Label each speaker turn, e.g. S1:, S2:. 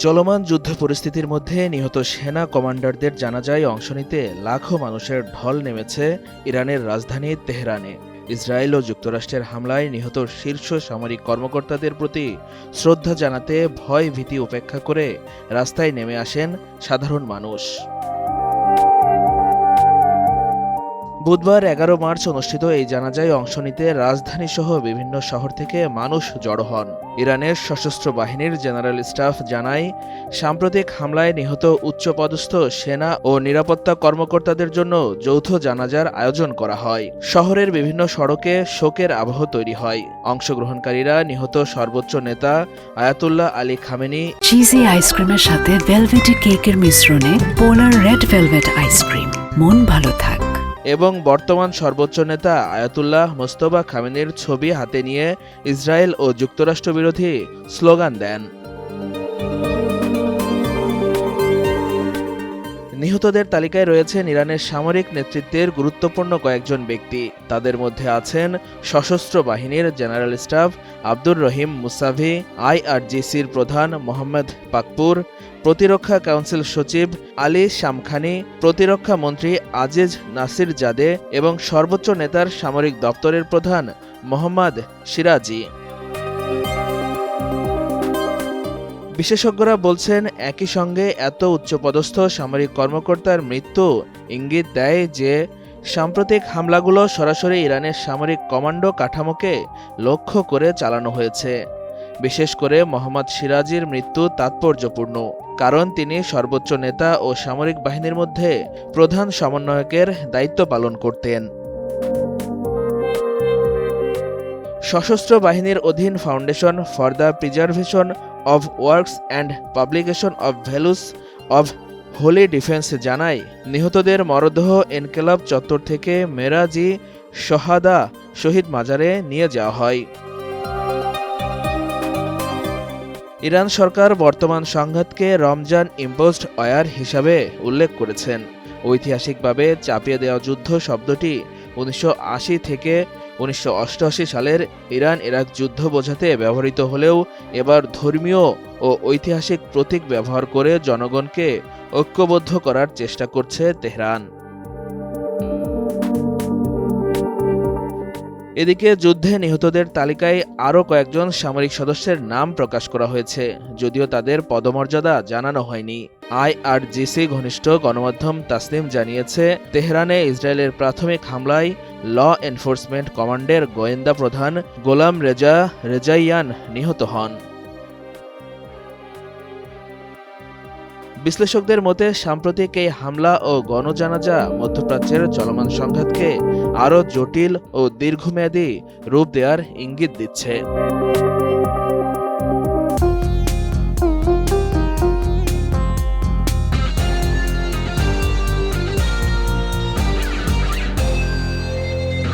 S1: চলমান যুদ্ধ পরিস্থিতির মধ্যে নিহত সেনা কমান্ডারদের জানাজায় অংশ নিতে লাখো মানুষের ঢল নেমেছে ইরানের রাজধানী তেহরানে। ইসরায়েল ও যুক্তরাষ্ট্রের হামলায় নিহত শীর্ষ সামরিক কর্মকর্তাদের প্রতি শ্রদ্ধা জানাতে ভয় ভীতি উপেক্ষা করে রাস্তায় নেমে আসেন সাধারণ মানুষ। বুধবার ১১ মার্চ অনুষ্ঠিত এই জানাজায় অংশ নিতে রাজধানীসহ বিভিন্ন শহর থেকে মানুষ জড়ো হন। ইরানের সশস্ত্র বাহিনীর জেনারেল স্টাফ জানায়, সাম্প্রতিক হামলায় নিহত উচ্চপদস্থ সেনা ও নিরাপত্তা কর্মকর্তাদের জন্য যৌথ জানাজার আয়োজন করা হয়। শহরের বিভিন্ন সড়কে শোকের আবহ তৈরি হয়। অংশগ্রহণকারীরা নিহত সর্বোচ্চ নেতা আয়াতুল্লাহ আলী খামেনি,
S2: চিজি আইসক্রিমের সাথে ভেলভেটি কেকের মিশ্রণে পোলার রেড ভেলভেট আইসক্রিম, মন ভালো থাক,
S1: এবং বর্তমান সর্বোচ্চ নেতা আয়াতুল্লাহ মোস্তফা খামেনির ছবি হাতে নিয়ে ইসরায়েল ও যুক্তরাষ্ট্র বিরোধী স্লোগান দেন। নিহতদের তালিকায় রয়েছেন ইরানের সামরিক নেতৃত্বের গুরুত্বপূর্ণ কয়েকজন ব্যক্তি। তাদের মধ্যে আছেন সশস্ত্র বাহিনীর general staff Abdur Rahim Musavi, আইআরজিসির প্রধান মোহাম্মদ পাকপুর, প্রতিরক্ষা কাউন্সিল সচিব আলী শামখানি, প্রতিরক্ষা মন্ত্রী আজিজ নাসির জাদে এবং সর্বোচ্চ নেতার সামরিক দপ্তরের প্রধান মোহাম্মদ সিরাজি। বিশেষজ্ঞরা বলছেন, একই সঙ্গে এত উচ্চপদস্থ সামরিক কর্মকর্তার মৃত্যু ইঙ্গিত দেয় যে সাম্প্রতিক হামলাগুলো সরাসরি ইরানের সামরিক কমান্ডো কাঠামোকে লক্ষ্য করে চালানো হয়েছে। বিশেষ করে মোহাম্মদ সিরাজির মৃত্যু তাৎপর্যপূর্ণ, কারণ তিনি সর্বোচ্চ নেতা ও সামরিক বাহিনীর মধ্যে প্রধান সমন্বয়কের দায়িত্ব পালন করতেন। সশস্ত্র বাহিনীর অধীন foundation for the preservation of works and publication of values of Holi defence জানায়, নিহতদের মরদেহ এনকেলাব চত্বর থেকে মেরাজি শহাদা শহীদ মাজারে নিয়ে যাওয়া হয়। ইরান সরকার বর্তমান সংঘাতকে রমজান ইম্পোজড ওয়ার হিসাবে উল্লেখ করেছেন। ঐতিহাসিকভাবে চাপিয়ে দেওয়া যুদ্ধ শব্দটি ১৯৮০ থেকে ১৯৮৮ সালের ইরান ইরাক যুদ্ধ বোঝাতে ব্যবহৃত হলেও এবার ধর্মীয় ও ঐতিহাসিক প্রতীক ব্যবহার করে জনগণকে ঐক্যবদ্ধ করার চেষ্টা করছে তেহরান। এদিকে যুদ্ধে নিহতদের তালিকায় আরও কয়েকজন সামরিক সদস্যের নাম প্রকাশ করা হয়েছে, যদিও তাদের পদমর্যাদা জানানো হয়নি। আইআরজিসি ঘনিষ্ঠ গণমাধ্যম তাসনিম জানিয়েছে, তেহরানে ইসরায়েলের প্রাথমিক হামলায় ল এনফোর্সমেন্ট কমান্ডের গোয়েন্দা প্রধান গোলাম রেজা রেজাইয়ান নিহত হন। বিশ্লেষকদের মতে, সাম্প্রতিক এই হামলা ও গণজানাজা মধ্যপ্রাচ্যের চলমান সংঘাতকে আরও জটিল ও দীর্ঘমেয়াদী রূপ দেওয়ার ইঙ্গিত দিচ্ছে।